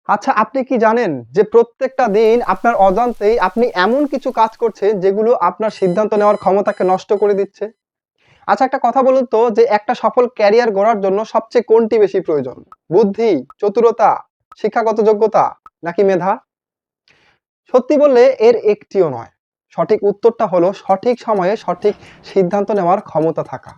আচ্ছা, আপনি কি জানেন যে প্রত্যেকটা দিন আপনার অজান্তেই আপনি এমন কিছু কাজ করছেন যেগুলো আপনার সিদ্ধান্ত নেওয়ার ক্ষমতাকে নষ্ট করে দিচ্ছে? আচ্ছা, একটা কথা বলুন তো, যে একটা সফল ক্যারিয়ার গড়ার জন্য সবচেয়ে কোনটি বেশি প্রয়োজন? বুদ্ধি, চতুরতা, শিক্ষাগত যোগ্যতা নাকি মেধা? সত্যি বললে এর একটিও নয়। সঠিক উত্তরটা হলো সঠিক সময়ে সঠিক সিদ্ধান্ত নেওয়ার ক্ষমতা থাকা।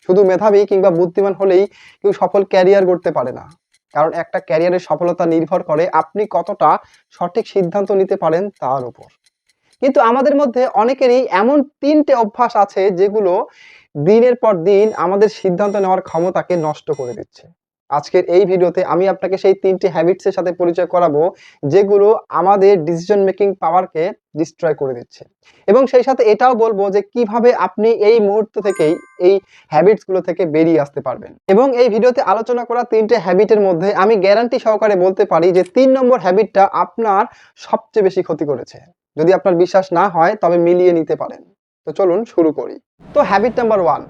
শুধু মেধাবী কিংবা বুদ্ধিমান হলেই কেউ সফল ক্যারিয়ার গড়তে পারে না। কারণ একটা ক্যারিয়ারের সফলতা নির্ভর করে আপনি কতটা সঠিক সিদ্ধান্ত নিতে পারেন তার উপর। কিন্তু আমাদের মধ্যে অনেকেরই এমন ৩ টে অভ্যাস আছে যেগুলো দিনের পর দিন আমাদের সিদ্ধান্ত নেওয়ার ক্ষমতাকে নষ্ট করে দিচ্ছে। আজকের এই ভিডিওতে আমি আপনাকে সেই ৩ টে হ্যাবিটস এর সাথে পরিচয় করাবো যেগুলো আমাদের ডিসিশন মেকিং পাওয়ারকে ডিস্ট্রয় করে দিচ্ছে। এবং সেই সাথে এটাও বলবো যে কিভাবে আপনি এই মুহূর্ত থেকেই এই হ্যাবিটস গুলো থেকে বেরিয়ে আসতে পারবেন। এবং এই ভিডিওতে আলোচনা করা ৩ টে হ্যাবিটের মধ্যে আমি গ্যারান্টি সহকারে বলতে পারি যে ৩ নম্বর হ্যাবিটটা আপনার সবচেয়ে বেশি ক্ষতি করেছে। যদি আপনার বিশ্বাস না হয় তবে মিলিয়ে নিতে পারেন। তো চলুন শুরু করি। তো হ্যাবিট নাম্বার 1,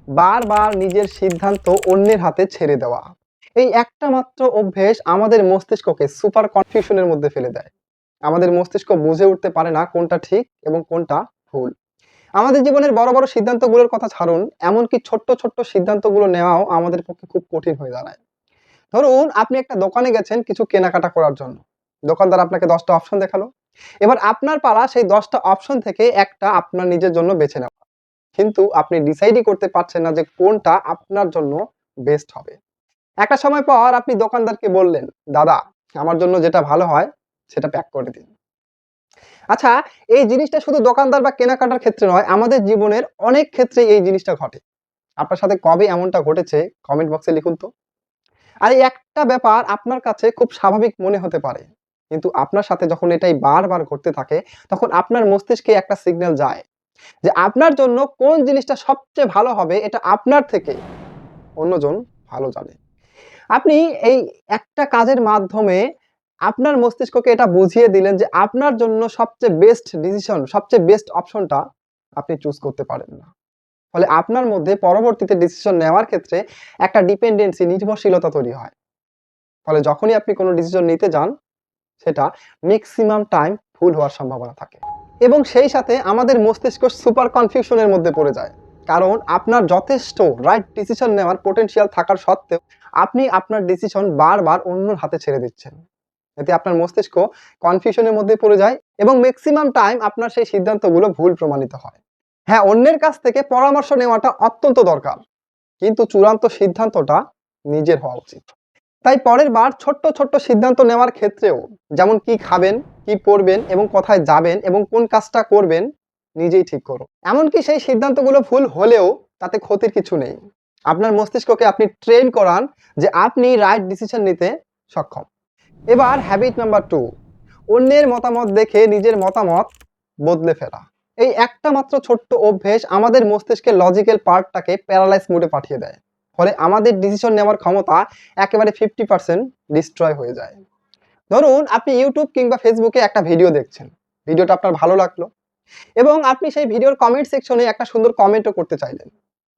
বারবার নিজের সিদ্ধান্ত অন্যের হাতে ছেড়ে দেওয়া। এই একটা মাত্র অভ্যেস আমাদের মস্তিষ্ককে সুপার কনফিউশন এর মধ্যে ফেলে দেয়। আমাদের মস্তিষ্ক বুঝে উঠতে পারে না কোনটা ঠিক এবং কোনটা ভুল। আমাদের জীবনের বড়, বড় সিদ্ধান্তগুলোর কথা ছাড়ুন, এমনকি ছোট্ট, ছোট্ট সিদ্ধান্তগুলো নেওয়াও আমাদের পক্ষে খুব কঠিন হয়ে দাঁড়ায়। ধরুন আপনি একটা দোকানে গেছেন কিছু কেনাকাটা করার জন্য। দোকানদার আপনাকে ১০ টা অপশন দেখালো। এবার আপনার পালা সেই ১০ টা অপশন থেকে একটা আপনার নিজের জন্য বেছে নেওয়া। কিন্তু আপনি ডিসাইডই করতে পারছেন না যে কোনটা আপনার জন্য বেস্ট হবে। একটা সময় পর আপনি দোকানদারকে বললেন, "দাদা, আমার জন্য যেটা ভালো হয় সেটা প্যাক করে দিন।" আচ্ছা, এই জিনিসটা শুধু দোকানদার বা কেনাকাটার ক্ষেত্রে নয়, আমাদের জীবনের অনেক ক্ষেত্রে এই জিনিসটা ঘটে। আপনার সাথে কবে এমনটা ঘটেছে কমেন্ট বক্সে লিখুন তো। আর এই একটা ব্যাপার আপনার কাছে খুব স্বাভাবিক মনে হতে পারে। কিন্তু আপনার সাথে যখন এটাই বারবার ঘটতে থাকে, তখন আপনার মস্তিষ্কে একটা সিগন্যাল যায় যে আপনার জন্য কোন জিনিসটা সবচেয়ে ভালো হবে এটা আপনার থেকে অন্যজন ভালো জানে। আপনি এই একটা কাজের মাধ্যমে আপনার মস্তিষ্ককে এটা বুঝিয়ে দিলেন যে আপনার জন্য সবচেয়ে বেস্ট ডিসিশন, সবচেয়ে বেস্ট অপশনটা আপনি চুজ করতে পারেন না। ফলে আপনার মধ্যে পরবর্তীতে ডিসিশন নেওয়ার ক্ষেত্রে একটা ডিপেন্ডেন্সি, নির্ভরশীলতা তৈরি হয়। ফলে যখনই আপনি কোনো ডিসিশন নিতে যান, সেটা মেক্সিমাম টাইম ভুল হওয়ার সম্ভাবনা থাকে। এবং সেই সাথে আমাদের মস্তিষ্ক সুপার কনফিউশন এর মধ্যে পড়ে যায়। কারণ আপনার যথেষ্ট রাইট ডিসিশন নেওয়ার পোটেনশিয়াল থাকার সত্ত্বেও আপনি আপনার ডিসিশন বারবার অন্যর হাতে ছেড়ে দিচ্ছেন। এতে আপনার মস্তিষ্ক কনফিউশন এর মধ্যে পড়ে যায় এবং মেক্সিমাম টাইম আপনার সেই সিদ্ধান্তগুলো ভুল প্রমাণিত হয়। হ্যাঁ, অন্যের কাছ থেকে পরামর্শ নেওয়াটা অত্যন্ত দরকার। কিন্তু চূড়ান্ত সিদ্ধান্তটা নিজের হওয়া উচিত। তাই পরের বার ছোট্ট, ছোট্ট সিদ্ধান্ত নেওয়ার ক্ষেত্রেও, যেমন কি খাবেন, কি পড়বেন এবং কোথায় যাবেন এবং কোন কাজটা করবেন, নিজেই ঠিক করুন। এমনকি সেই সিদ্ধান্তগুলো ভুল হলেও তাতে ক্ষতির কিছু নেই। আপনার মস্তিষ্ককে আপনি ট্রেন করান যে আপনি রাইট ডিসিশন নিতে সক্ষম। এবার হ্যাবিট নাম্বার 2, অন্যের মতামত দেখে নিজের মতামত বদলে ফেলা। এই একটা মাত্র ছোট্ট অভ্যেস আমাদের মস্তিষ্কের লজিক্যাল পার্টটাকে প্যারালাইজ মোডে পাঠিয়ে দেয়। ফলে আমাদের ডিসিশন নেওয়ার ক্ষমতা একেবারে 50% ডিস্ট্রয় হয়ে যায়। ধরুন আপনি ইউটিউব কিংবা ফেসবুকে একটা ভিডিও দেখছেন। ভিডিওটা আপনার ভালো লাগলো এবং আপনি সেই ভিডিওর কমেন্ট সেকশনে একটা সুন্দর কমেন্টও করতে চাইলেন।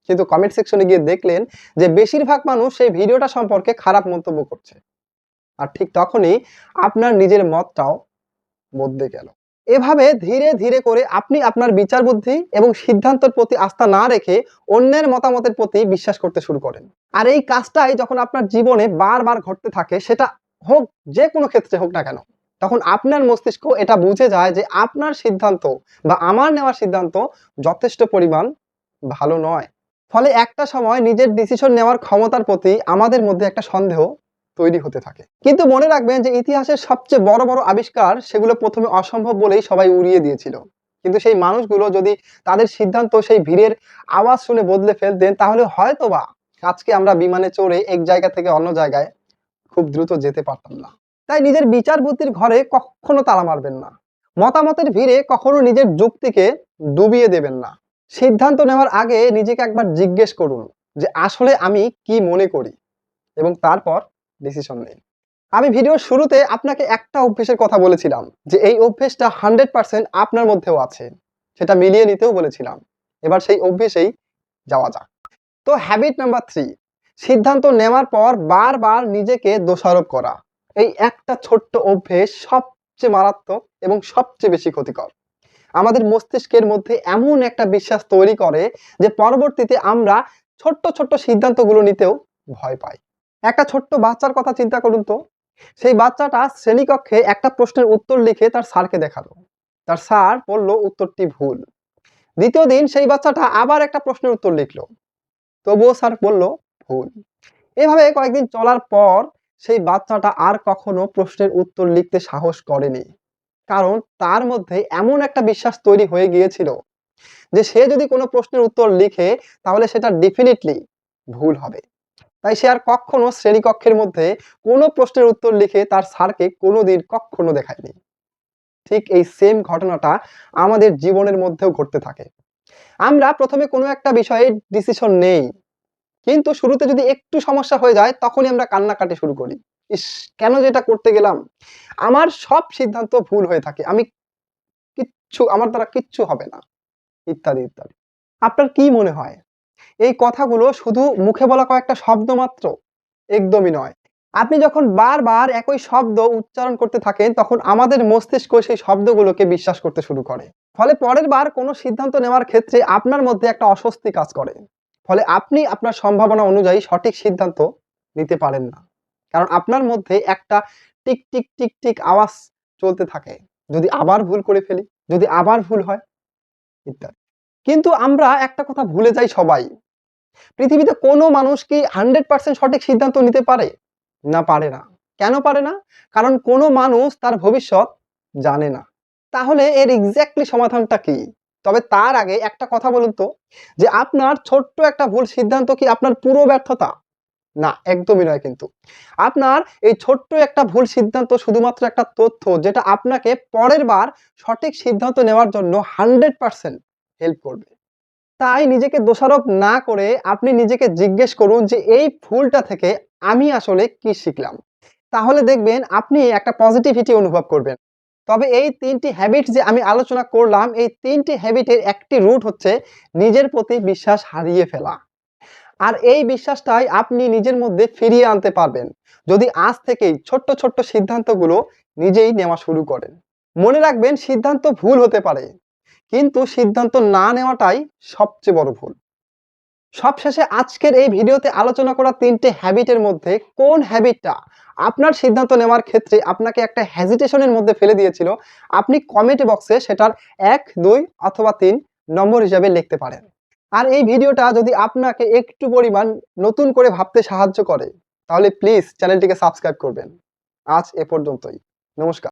কিন্তু কমেন্ট সেকশনে গিয়ে দেখলেন যে বেশিরভাগ মানুষ সেই ভিডিওটা সম্পর্কে খারাপ মন্তব্য করছে। আর ঠিক তখনই আপনার নিজের মতটাও বদলে গেল। এভাবে ধীরে, ধীরে করে আপনি আপনার বিচার বুদ্ধি এবং সিদ্ধান্তের প্রতি আস্থা না রেখে অন্যের মতামতের প্রতি বিশ্বাস করতে শুরু করেন। আর এই কাজটাই যখন আপনার জীবনে বারবার ঘটতে থাকে, সেটা হোক যেকোনো ক্ষেত্রে হোক না কেন, তখন আপনার মস্তিষ্ক এটা বুঝে যায় যে আপনার সিদ্ধান্ত বা আমার নেওয়া সিদ্ধান্ত যথেষ্ট পরিমাণ ভালো নয়। ফলে একটা সময় নিজের ডিসিশন নেওয়ার ক্ষমতার প্রতি আমাদের মধ্যে একটা সন্দেহ তৈরি হতে থাকে। কিন্তু মনে রাখবেন যে ইতিহাসের সবচেয়ে বড়, বড় আবিষ্কার সেগুলো ১ম এ অসম্ভব বলেই সবাই উড়িয়ে দিয়েছিল। কিন্তু সেই মানুষগুলো যদি তাদের সিদ্ধান্ত সেই ভিড়ের আওয়াজ শুনে বদলে ফেলতেন, তাহলে হয়তোবা আজকে আমরা বিমানে চড়ে এক জায়গা থেকে অন্য জায়গায় খুব দ্রুত যেতে পারতাম না। তাই নিজের বিচার বুদ্ধির ঘরে কখনো তালা মারবেন না। মতামতের ভিড়ে কখনো নিজের যুক্তিকে ডুবিয়ে দেবেন না। সিদ্ধান্ত নেওয়ার আগে নিজেকে একবার জিজ্ঞেস করুন যে আসলে আমি কি মনে করি, এবং তারপর ডিসিশন নিন। আমি ভিডিওর শুরুতে আপনাকে একটা অভ্যেসের কথা বলেছিলাম যে এই অভ্যেসটা 100% আপনার মধ্যেও আছে। সেটা মিলিয়ে নিতেও বলেছিলাম। এবার সেই অভ্যেসেই যাওয়া যাক। তো হ্যাবিট নাম্বার 3, সিদ্ধান্ত নেওয়ার পর বারবার নিজেকে দোষারোপ করা। এই একটা ছোট্ট অভ্যেস সবচেয়ে মারাত্মক এবং সবচেয়ে বেশি ক্ষতিকর। আমাদের মস্তিষ্কের মধ্যে এমন একটা বিশ্বাস তৈরি করে যে পরবর্তীতে আমরা ছোট্ট ছোট্ট সিদ্ধান্তগুলো নিতেও ভয় পাই। একটা ছোট্ট বাচ্চার কথা চিন্তা করুন তো। সেই বাচ্চাটা শ্রেণীকক্ষে একটা প্রশ্নের উত্তর লিখে তার স্যারকে দেখালো। তার স্যার বলল উত্তরটি ভুল। দ্বিতীয় দিন সেই বাচ্চাটা আবার একটা প্রশ্নের উত্তর লিখলো, তবুও স্যার বলল ভুল। এভাবে কয়েকদিন চলার পর সেই বাচ্চাটা আর কখনো প্রশ্নের উত্তর লিখতে সাহস করেনি, কারণ তার মধ্যে এমন একটা বিশ্বাস তৈরি হয়ে গিয়েছিল যে সে যদি কোনো প্রশ্নের উত্তর লিখে তাহলে সেটা ডেফিনেটলি ভুল হবে। তাই সে আর কখনো শ্রেণীকক্ষের মধ্যে কোনো প্রশ্নের উত্তর লিখে তার স্যারকে কোনোদিন কখনো দেখায়নি। ঠিক এই সেম ঘটনাটা আমাদের জীবনের মধ্যেও ঘটতে থাকে। আমরা প্রথমে কোনো একটা বিষয়ে ডিসিশন নেই, কিন্তু শুরুতে যদি একটু সমস্যা হয়ে যায় তখনই আমরা কান্নাকাটি শুরু করি। ইস! কেন যে এটা করতে গেলাম? আমার সব সিদ্ধান্ত ভুল হয়ে থাকে। আমার দ্বারা কিচ্ছু হবে না। ইত্যাদি, ইত্যাদি। আপনার কি মনে হয়? এই কথাগুলো শুধু মুখে বলা কয়েকটা শব্দ মাত্র? একদমই নয়। আপনি যখন বারবার একই শব্দ উচ্চারণ করতে থাকেন তখন আমাদের মস্তিষ্ক সেই শব্দগুলোকে বিশ্বাস করতে শুরু করে। ফলে পরের বার কোনো সিদ্ধান্ত নেওয়ার ক্ষেত্রে আপনার মধ্যে একটা অস্বস্তি কাজ করে। ফলে আপনি আপনার সম্ভাবনা অনুযায়ী সঠিক সিদ্ধান্ত নিতে পারেন না। কারণ আপনার মধ্যে একটা টিক, টিক, টিক, টিক আওয়াজ চলতে থাকে। যদি আবার ভুল করে ফেলি, যদি আবার ভুল হয়, ইত্যাদি। কিন্তু আমরা একটা কথা ভুলে যাই সবাই। পৃথিবীতে কোনো মানুষ কি 100% সঠিক সিদ্ধান্ত নিতে পারে? না, পারে না। কেন পারে না? কারণ কোনো মানুষ তার ভবিষ্যৎ জানে না। তাহলে এর এক্সাক্টলি সমাধানটা কি? তবে তার আগে একটা কথা বলুন তো, যে আপনার ছোট্ট একটা ভুল সিদ্ধান্ত কি আপনার পুরো ব্যর্থতা? না, একদমই নয় কিন্তু। আপনার এই ছোট্ট একটা ভুল সিদ্ধান্ত শুধুমাত্র একটা তথ্য যেটা আপনাকে পরের বার সঠিক সিদ্ধান্ত নেওয়ার জন্য 100% হেল্প করবে। তাই নিজেকে দোষারোপ না করে আপনি নিজেকে জিজ্ঞেস করুন যে এই ভুলটা থেকে আমি আসলে কি শিখলাম? তাহলে দেখবেন আপনি একটা পজিটিভিটি অনুভব করবেন। তবে এই ৩ টি হ্যাবিটস যে আমি আলোচনা করলাম, এই ৩ টি হ্যাবিটের একটি রুট হচ্ছে নিজের প্রতি বিশ্বাস হারিয়ে ফেলা। আর এই বিশ্বাসটাই আপনি নিজের মধ্যে ফিরিয়ে আনতে পারবেন যদি আজ থেকেই ছোট্ট, ছোট্ট সিদ্ধান্তগুলো নিজেই নেওয়া শুরু করেন। মনে রাখবেন সিদ্ধান্ত ভুল হতে পারে, কিন্তু সিদ্ধান্ত না নেওয়াটাই সবচেয়ে বড় ভুল। সবশেষে আজকের এই ভিডিওতে আলোচনা করা ৩ টে হ্যাবিটের মধ্যে কোন হ্যাবিটটা আপনার সিদ্ধান্ত নেওয়ার ক্ষেত্রে আপনাকে একটা হেজিটেশনের মধ্যে ফেলে দিয়েছিল, আপনি কমেন্ট বক্সে সেটার ১, ২ অথবা ৩ নম্বর হিসাবে লিখতে পারেন। আর এই ভিডিওটা যদি আপনাকে একটু পরিমাণ নতুন করে ভাবতে সাহায্য করে, তাহলে প্লিজ চ্যানেলটিকে সাবস্ক্রাইব করবেন। আজ এ পর্যন্তই। নমস্কার।